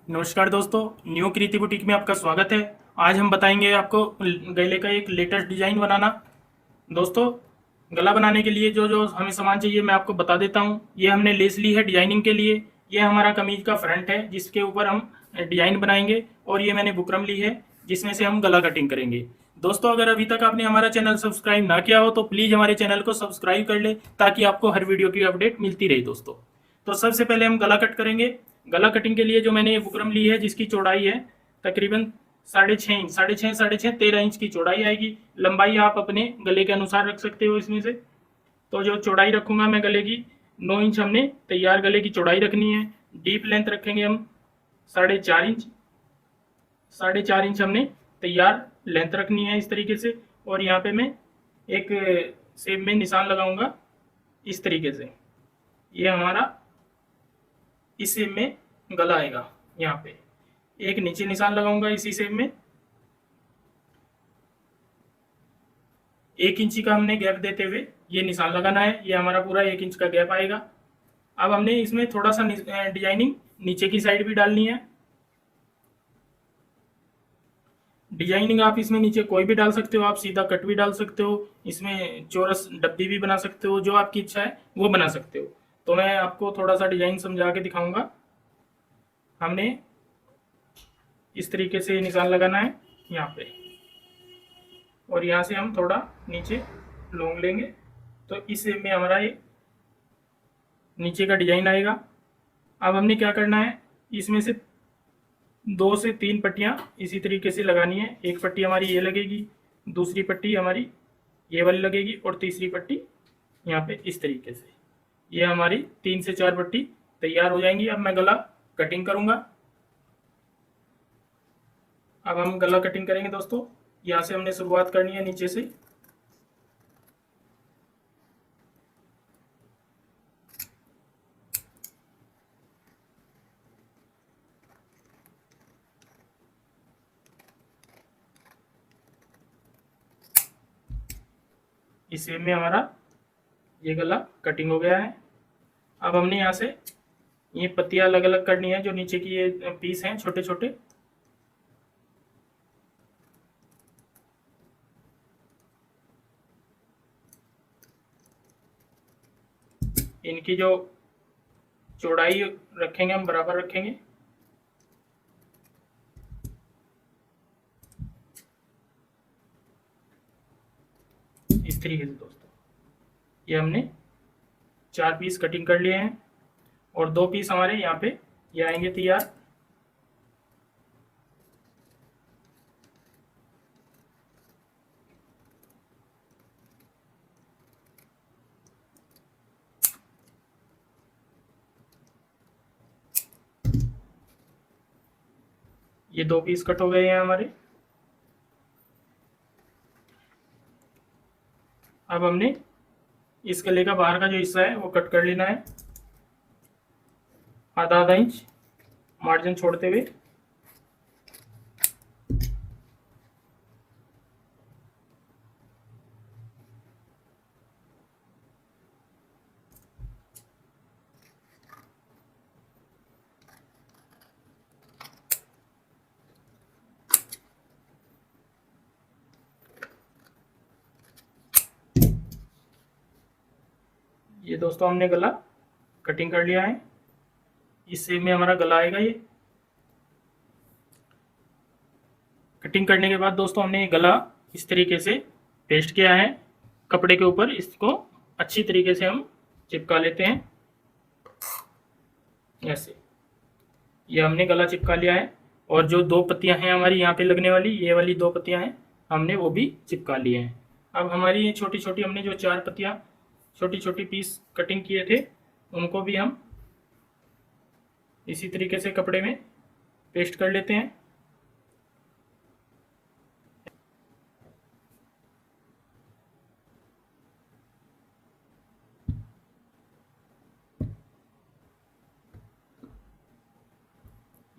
नमस्कार दोस्तों, न्यू कृति बुटीक में आपका स्वागत है। आज हम बताएंगे आपको गले का एक लेटेस्ट डिजाइन बनाना। दोस्तों, गला बनाने के लिए जो जो हमें सामान चाहिए मैं आपको बता देता हूँ। ये हमने लेस ली है डिजाइनिंग के लिए। ये हमारा कमीज का फ्रंट है जिसके ऊपर हम डिजाइन बनाएंगे, और ये मैंने बुकरम ली है जिसमें से हम गला कटिंग करेंगे। दोस्तों, अगर अभी तक आपने हमारा चैनल सब्सक्राइब ना किया हो तो प्लीज़ हमारे चैनल को सब्सक्राइब कर ले, ताकि आपको हर वीडियो की अपडेट मिलती रहे। दोस्तों, तो सबसे पहले हम गला कट करेंगे। गला कटिंग के लिए जो मैंने ये बुकरम ली है जिसकी चौड़ाई है तकरीबन 6.5 इंच, 6.5 13 इंच की चौड़ाई आएगी। लंबाई आप अपने गले के अनुसार रख सकते हो इसमें से। तो जो चौड़ाई रखूंगा मैं गले की, 9 इंच हमने तैयार गले की चौड़ाई रखनी है। डीप लेंथ रखेंगे हम 4.5 इंच। 4.5 इंच हमने तैयार लेंथ रखनी है इस तरीके से। और यहाँ पे मैं एक शेप में निशान लगाऊंगा इस तरीके से। ये हमारा इस शेप में गला आएगा। यहाँ पे एक नीचे निशान लगाऊंगा इसी शेप में। 1 इंची का हमने गैप देते हुए ये निशान लगाना है। ये हमारा पूरा 1 इंच का गैप आएगा। अब हमने इसमें थोड़ा सा डिजाइनिंग नीचे की साइड भी डालनी है। डिजाइनिंग आप इसमें नीचे कोई भी डाल सकते हो, आप सीधा कट भी डाल सकते हो, इसमें चौरस डब्बी भी बना सकते हो, जो आपकी इच्छा है वो बना सकते हो। तो मैं आपको थोड़ा सा डिजाइन समझा के दिखाऊंगा। हमने इस तरीके से निशान लगाना है यहाँ पे, और यहाँ से हम थोड़ा नीचे लॉन्ग लेंगे तो इस शेप में हमारा ये नीचे का डिजाइन आएगा। अब हमने क्या करना है, इसमें से 2 से 3 पट्टियाँ इसी तरीके से लगानी है। एक पट्टी हमारी ये लगेगी, दूसरी पट्टी हमारी ये वाली लगेगी, और तीसरी पट्टी यहाँ पे इस तरीके से। ये हमारी 3 से 4 पट्टी तैयार हो जाएंगी। अब मैं गला कटिंग करूँगा। अब हम गला कटिंग करेंगे दोस्तों। यहाँ से हमने शुरुआत करनी है नीचे से। इस शेप में हमारा ये गला कटिंग हो गया है। अब हमने यहाँ से ये पत्तियाँ अलग अलग करनी है। जो नीचे की ये पीस हैं छोटे छोटे, इनकी जो चौड़ाई रखेंगे हम बराबर रखेंगे। इस तरीके से दोस्तों ये हमने 4 पीस कटिंग कर लिए हैं, और 2 पीस हमारे यहाँ पे ये आएंगे तैयार। ये 2 पीस कट हो गए हैं हमारे। अब हमने इस गले का बाहर का जो हिस्सा है वो कट कर लेना है, आधा आधा इंच मार्जिन छोड़ते हुए। ये दोस्तों हमने गला कटिंग कर लिया है। इस शेप में हमारा गला आएगा। ये कटिंग करने के बाद दोस्तों हमने ये गला इस तरीके से पेस्ट किया है कपड़े के ऊपर। इसको अच्छी तरीके से हम चिपका लेते हैं ऐसे। ये हमने गला चिपका लिया है, और जो 2 पत्तियां हैं हमारी यहाँ पे लगने वाली, ये वाली 2 पत्तियां हैं, हमने वो भी चिपका लिए हैं। अब हमारी ये छोटी छोटी हमने जो 4 पत्तियां छोटी छोटी पीस कटिंग किए थे उनको भी हम इसी तरीके से कपड़े में पेस्ट कर लेते हैं।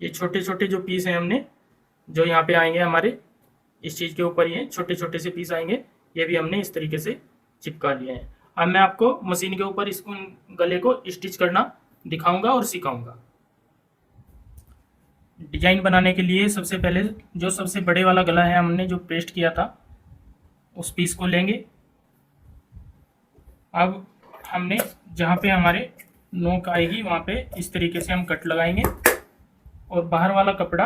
ये छोटे छोटे जो पीस हैं हमने, जो यहाँ पे आएंगे हमारे इस चीज़ के ऊपर, ये छोटे छोटे से पीस आएंगे, ये भी हमने इस तरीके से चिपका लिए हैं। अब मैं आपको मशीन के ऊपर इस गले को स्टिच करना दिखाऊंगा और सिखाऊंगा। डिजाइन बनाने के लिए सबसे पहले जो सबसे बड़े वाला गला है हमने जो पेस्ट किया था उस पीस को लेंगे। अब हमने जहाँ पे हमारे नोक आएगी वहाँ पे इस तरीके से हम कट लगाएंगे और बाहर वाला कपड़ा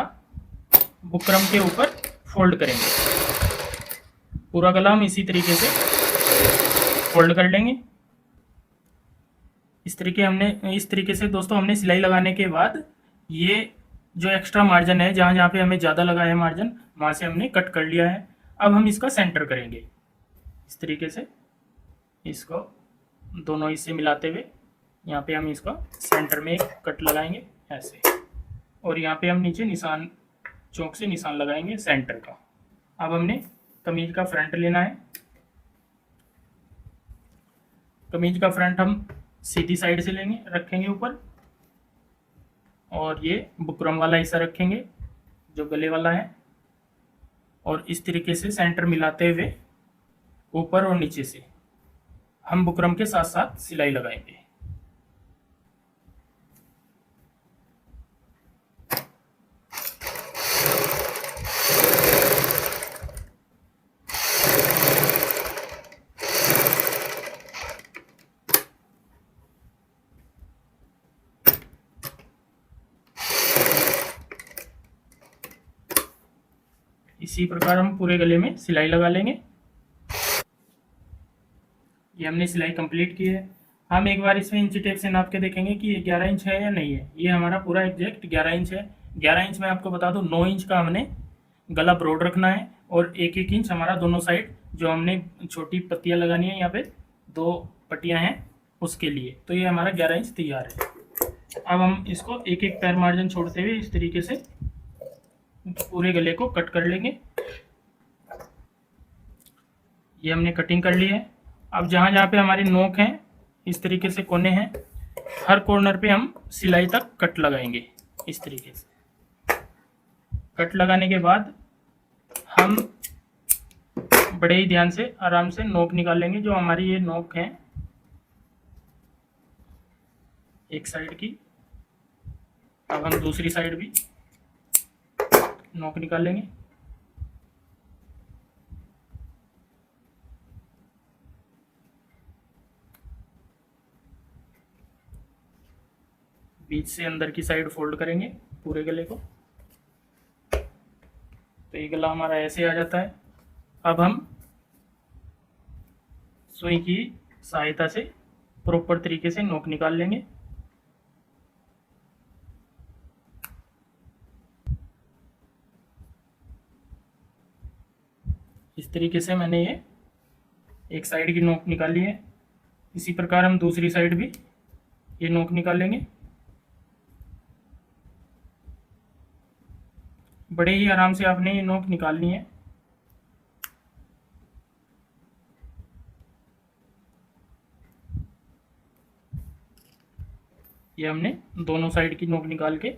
बुकरम के ऊपर फोल्ड करेंगे। पूरा गला हम इसी तरीके से फोल्ड कर लेंगे। इस तरीके से दोस्तों हमने सिलाई लगाने के बाद ये जो एक्स्ट्रा मार्जिन है जहाँ जहाँ पे हमें ज़्यादा लगा है मार्जिन वहाँ से हमने कट कर लिया है। अब हम इसका सेंटर करेंगे इस तरीके से, इसको दोनों हिस्से मिलाते हुए यहाँ पे हम इसका सेंटर में एक कट लगाएंगे ऐसे, और यहाँ पे हम नीचे निशान चौक से निशान लगाएंगे सेंटर का। अब हमने कमीज का फ्रंट लेना है। कमीज का फ्रंट हम सीधी साइड से लेंगे, रखेंगे ऊपर, और ये बुकरम वाला हिस्सा रखेंगे जो गले वाला है, और इस तरीके से सेंटर मिलाते हुए ऊपर और नीचे से हम बुकरम के साथ साथ सिलाई लगाएंगे। इसी प्रकार हम पूरे गले में सिलाई लगा लेंगे। ये हमने सिलाई कंप्लीट की है। हम एक बार इसमें इंची टेप से नाप के देखेंगे कि ये 11 इंच है या नहीं है। ये हमारा पूरा एग्जैक्ट 11 इंच है। 11 इंच में आपको बता दूं 9 इंच का हमने गला ब्रॉड रखना है और 1-1 इंच हमारा दोनों साइड जो हमने छोटी पत्तियां लगानी है, यहाँ पे 2 पट्टियां हैं उसके लिए। तो ये हमारा 11 इंच तैयार है। अब हम इसको एक एक पैर मार्जिन छोड़ते हुए इस तरीके से पूरे गले को कट कर लेंगे। ये हमने कटिंग कर ली है। अब जहाँ जहाँ पे हमारी नोक हैं इस तरीके से कोने हैं, हर कॉर्नर पे हम सिलाई तक कट लगाएंगे इस तरीके से। कट लगाने के बाद हम बड़े ही ध्यान से आराम से नोक निकालेंगे। जो हमारी ये नोक है एक साइड की, अब हम दूसरी साइड भी नोक निकाल लेंगे। बीच से अंदर की साइड फोल्ड करेंगे पूरे गले को, तो ये गला हमारा ऐसे आ जाता है। अब हम सुई की सहायता से प्रॉपर तरीके से नोक निकाल लेंगे। इस तरीके से मैंने ये एक साइड की नोक निकाली है। इसी प्रकार हम दूसरी साइड भी ये नोक निकालेंगे। बड़े ही आराम से आपने ये नोक निकालनी है। ये हमने दोनों साइड की नोक निकाल के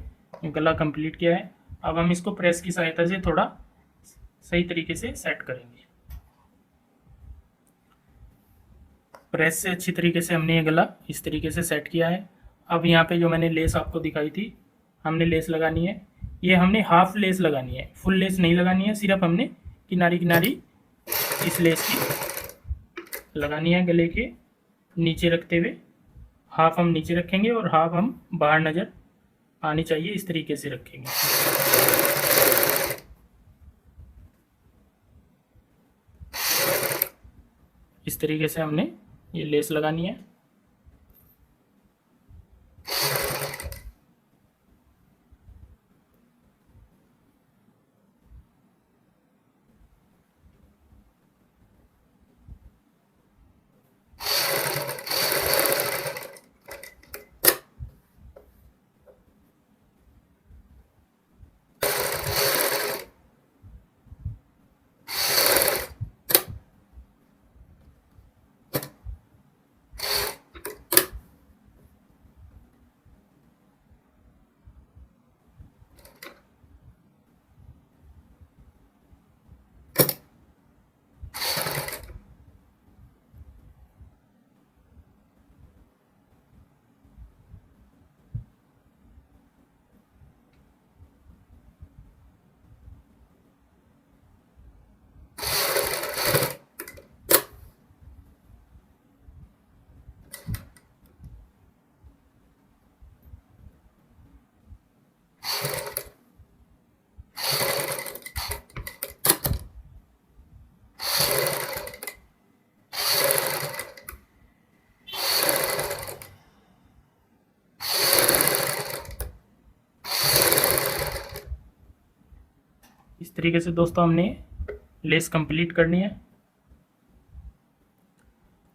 गला कंप्लीट किया है। अब हम इसको प्रेस की सहायता से थोड़ा सही तरीके से सेट करेंगे। प्रेस से अच्छी तरीके से हमने ये गला इस तरीके से सेट किया है। अब यहाँ पे जो मैंने लेस आपको दिखाई थी, हमने लेस लगानी है। ये हमने हाफ लेस लगानी है, फुल लेस नहीं लगानी है। सिर्फ हमने किनारी किनारी इस लेस की लगानी है गले के नीचे रखते हुए। हाफ हम नीचे रखेंगे और हाफ हम बाहर नज़र आनी चाहिए इस तरीके से रखेंगे। इस तरीके से हमने ये लेस लगानी है। तरीके से दोस्तों हमने लेस कंप्लीट करनी है।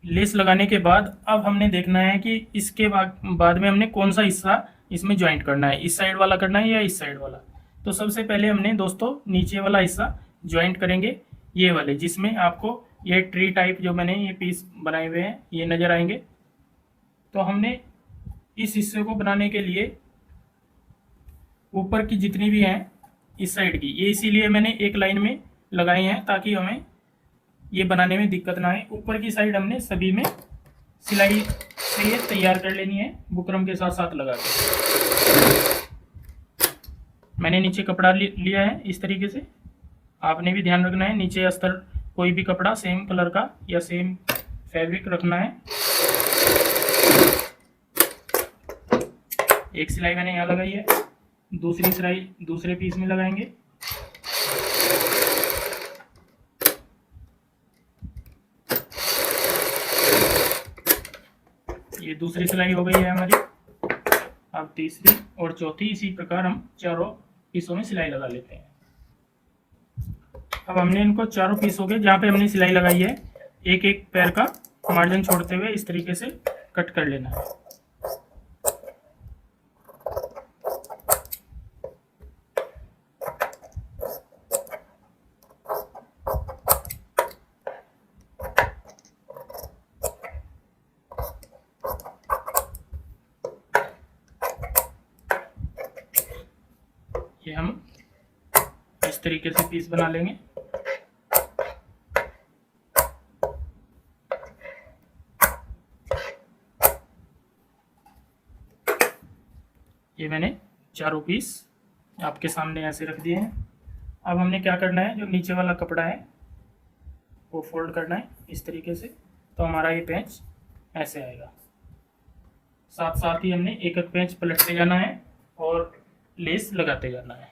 लेस लगाने के बाद अब हमने देखना है कि इसके बाद में हमने कौन सा हिस्सा इसमें ज्वाइंट करना है, इस साइड वाला करना है या इस साइड वाला। तो सबसे पहले हमने दोस्तों नीचे वाला हिस्सा ज्वाइंट करेंगे, ये वाले जिसमें आपको ये ट्री टाइप जो मैंने ये पीस बनाए हुए हैं ये नज़र आएंगे। तो हमने इस हिस्से को बनाने के लिए ऊपर की जितनी भी हैं इस साइड की, ये इसीलिए मैंने एक लाइन में लगाए हैं ताकि हमें ये बनाने में दिक्कत ना आए। ऊपर की साइड हमने सभी में सिलाई से ये तैयार कर लेनी है बुकरम के साथ साथ लगा के। मैंने नीचे कपड़ा लिया है इस तरीके से, आपने भी ध्यान रखना है नीचे अस्तर कोई भी कपड़ा सेम कलर का या सेम फैब्रिक रखना है। एक सिलाई मैंने यहाँ लगाई है, दूसरी सिलाई दूसरे पीस में लगाएंगे। ये दूसरी सिलाई हो गई है हमारी। अब तीसरी और चौथी, इसी प्रकार हम चारों पीसों में सिलाई लगा लेते हैं। अब हमने इनको चारों पीस हो गए जहाँ पे हमने सिलाई लगाई है, एक एक पैर का मार्जिन छोड़ते हुए इस तरीके से कट कर लेना है। ये हम इस तरीके से पीस बना लेंगे। ये मैंने चारों पीस आपके सामने ऐसे रख दिए हैं। अब हमने क्या करना है, जो नीचे वाला कपड़ा है वो फोल्ड करना है इस तरीके से, तो हमारा ये पेंच ऐसे आएगा। साथ साथ ही हमने एक एक पेंच पलटते जाना है और लेस लगाते जाना है।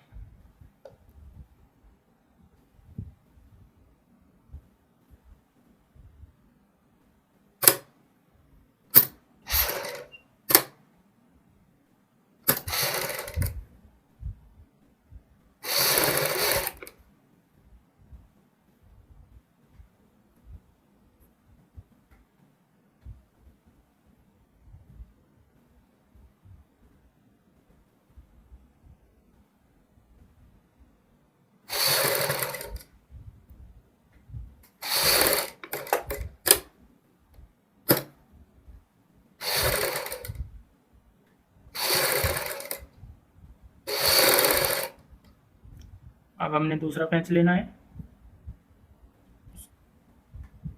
अब हमने दूसरा पेंच लेना है,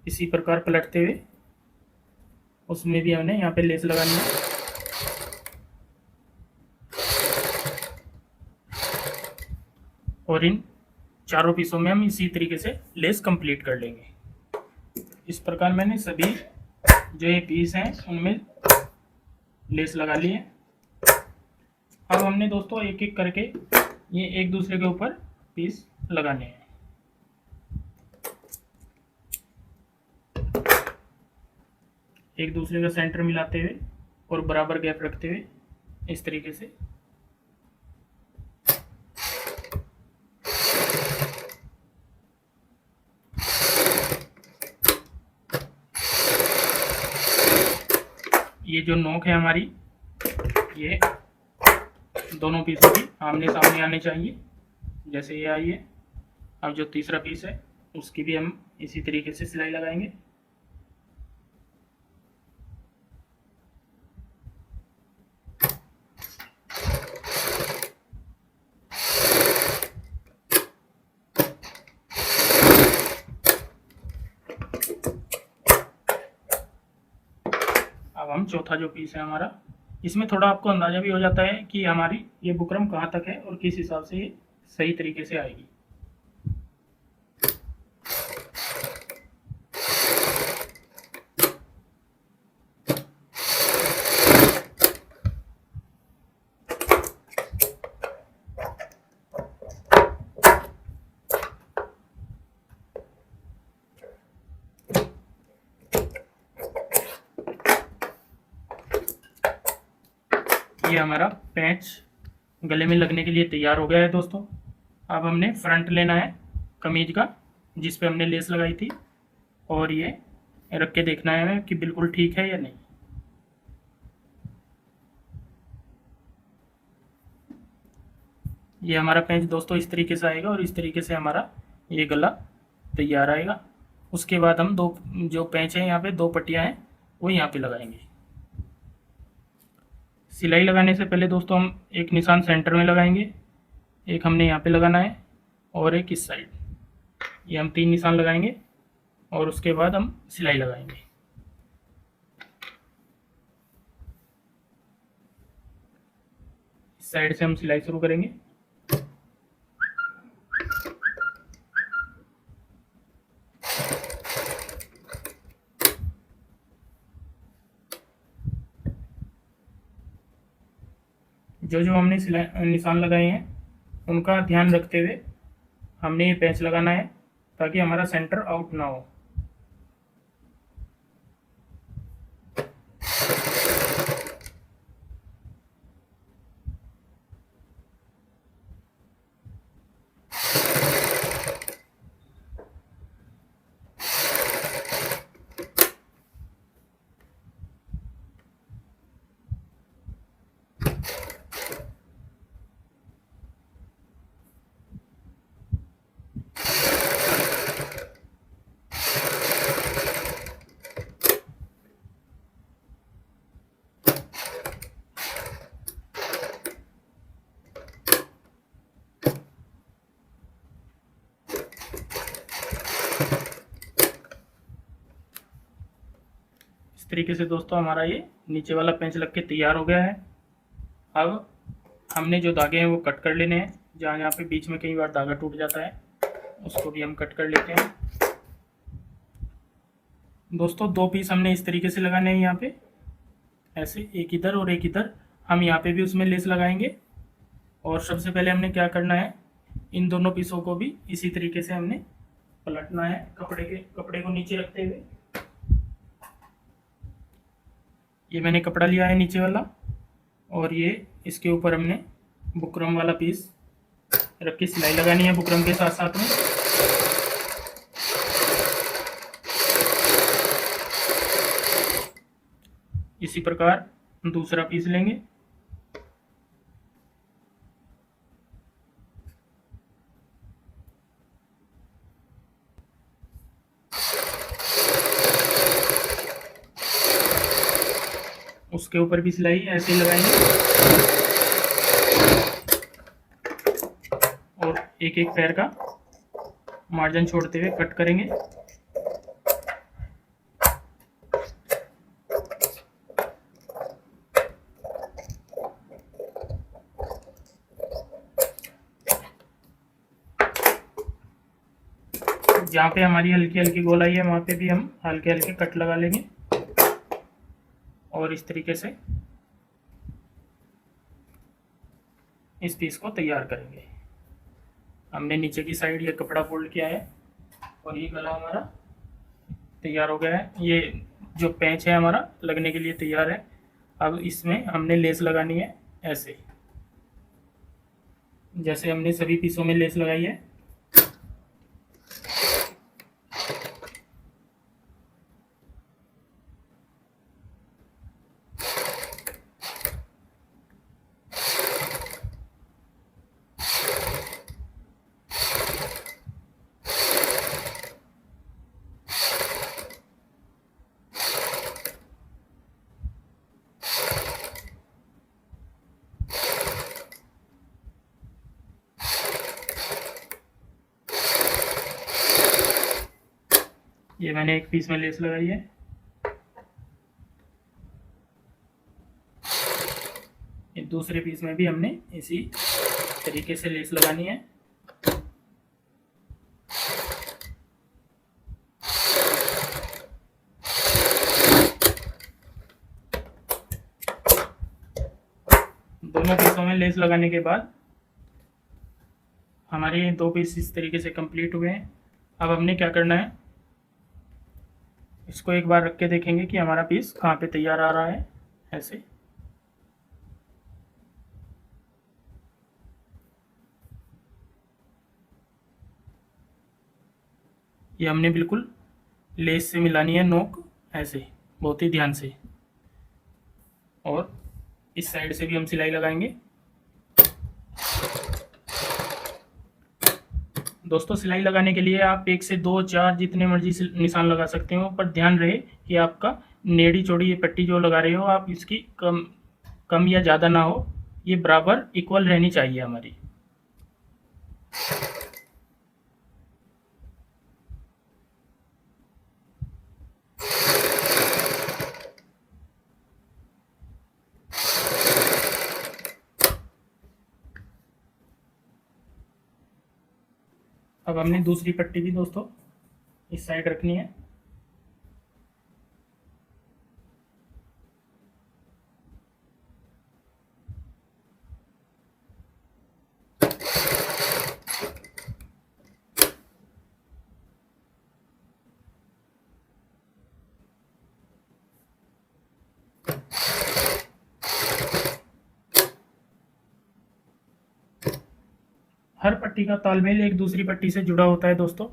इसी प्रकार पलटते हुए उसमें भी हमने यहाँ पे लेस लगानी है। और इन चारों पीसों में हम इसी तरीके से लेस कंप्लीट कर लेंगे। इस प्रकार मैंने सभी जो ये पीस हैं उनमें लेस लगा ली है। अब हमने दोस्तों एक एक करके ये एक दूसरे के ऊपर पीस लगाने हैं। एक दूसरे का सेंटर मिलाते हुए और बराबर गैप रखते हुए इस तरीके से। ये जो नोक है हमारी, ये दोनों पीसों की आमने सामने आने चाहिए, जैसे ये आई है। अब जो तीसरा पीस है उसकी भी हम इसी तरीके से सिलाई लगाएंगे। अब हम चौथा जो पीस है हमारा, इसमें थोड़ा आपको अंदाज़ा भी हो जाता है कि हमारी ये बुकरम कहाँ तक है और किस हिसाब से ये सही तरीके से आएगी। ये हमारा पैंच गले में लगने के लिए तैयार हो गया है दोस्तों। अब हमने फ्रंट लेना है कमीज का, जिस पे हमने लेस लगाई थी, और ये रख के देखना है हमें कि बिल्कुल ठीक है या नहीं। ये हमारा पेंच दोस्तों इस तरीके से आएगा, और इस तरीके से हमारा ये गला तैयार आएगा। उसके बाद हम दो जो पेंच है यहाँ पे, दो पट्टियाँ हैं वो यहाँ पे लगाएंगे। सिलाई लगाने से पहले दोस्तों हम एक निशान सेंटर में लगाएंगे, एक हमने यहाँ पे लगाना है और एक इस साइड। ये हम 3 निशान लगाएंगे और उसके बाद हम सिलाई लगाएंगे। इस साइड से हम सिलाई शुरू करेंगे। जो जो हमने निशान लगाए हैं उनका ध्यान रखते हुए हमने ये पेंच लगाना है, ताकि हमारा सेंटर आउट ना हो। इस तरीके से दोस्तों हमारा ये नीचे वाला पेंच लग के तैयार हो गया है। अब हमने जो धागे हैं वो कट कर लेने हैं। जहाँ यहाँ पे बीच में कई बार धागा टूट जाता है, उसको भी हम कट कर लेते हैं। दोस्तों 2 पीस हमने इस तरीके से लगाने हैं यहाँ पे, ऐसे एक इधर और एक इधर। हम यहाँ पे भी उसमें लेस लगाएंगे। और सबसे पहले हमने क्या करना है, इन दोनों पीसों को भी इसी तरीके से हमने पलटना है, कपड़े को नीचे रखते हुए। ये मैंने कपड़ा लिया है नीचे वाला, और ये इसके ऊपर हमने बुकरम वाला पीस रख के सिलाई लगानी है बुकरम के साथ साथ में। इसी प्रकार दूसरा पीस लेंगे। उसके ऊपर भी सिलाई ऐसे ही लगाएंगे, और एक एक पैर का मार्जिन छोड़ते हुए कट करेंगे। जहाँ पे हमारी हल्की हल्की गोलाई है वहाँ पे भी हम हल्के हल्के कट लगा लेंगे, और इस तरीके से इस पीस को तैयार करेंगे। हमने नीचे की साइड ये कपड़ा फोल्ड किया है, और ये गला हमारा तैयार हो गया है। ये जो पैंच है हमारा लगने के लिए तैयार है। अब इसमें हमने लेस लगानी है, ऐसे जैसे हमने सभी पीसों में लेस लगाई है। ये मैंने एक पीस में लेस लगाई है। ये दूसरे पीस में भी हमने इसी तरीके से लेस लगानी है। दोनों पीसों में लेस लगाने के बाद हमारे 2 पीस इस तरीके से कंप्लीट हुए हैं। अब हमने क्या करना है, इसको एक बार रख के देखेंगे कि हमारा पीस कहाँ पे तैयार आ रहा है। ऐसे ये हमने बिल्कुल लेस से मिलानी है, नोक ऐसे बहुत ही ध्यान से। और इस साइड से भी हम सिलाई लगाएंगे। दोस्तों सिलाई लगाने के लिए आप 1 से 2 4 जितने मर्जी से निशान लगा सकते हो, पर ध्यान रहे कि आपका नेड़ी चौड़ी ये पट्टी जो लगा रहे हो आप, इसकी कम या ज़्यादा ना हो, ये बराबर इक्वल रहनी चाहिए हमारी। अब हमने दूसरी पट्टी भी दोस्तों इस साइड रखनी है। हर पट्टी का तालमेल एक दूसरी पट्टी से जुड़ा होता है दोस्तों।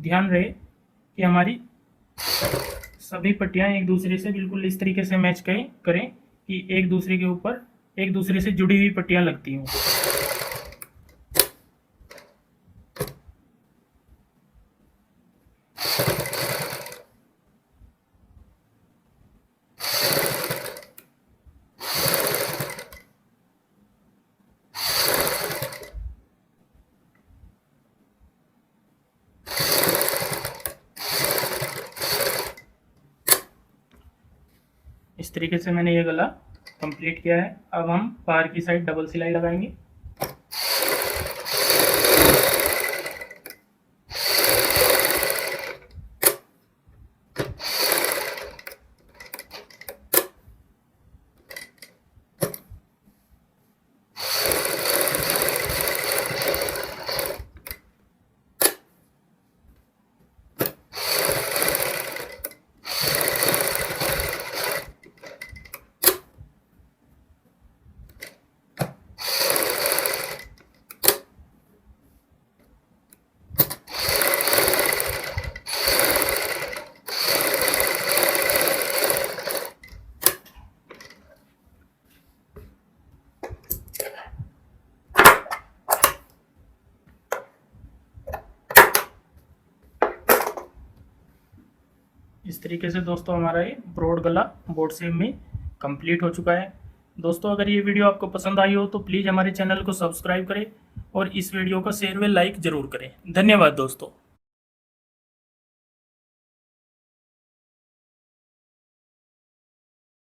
ध्यान रहे कि हमारी सभी पट्टियां एक दूसरे से बिल्कुल इस तरीके से मैच करें कि एक दूसरे के ऊपर एक दूसरे से जुड़ी हुई पट्टियां लगती हों। इस तरीके से मैंने ये गला कंप्लीट किया है। अब हम बाहर की साइड डबल सिलाई लगाएंगे। इस तरीके से दोस्तों हमारा ये ब्रॉड गला बोर्ड शेप में कंप्लीट हो चुका है। दोस्तों अगर ये वीडियो आपको पसंद आई हो तो प्लीज़ हमारे चैनल को सब्सक्राइब करें और इस वीडियो को शेयर व लाइक ज़रूर करें। धन्यवाद दोस्तों।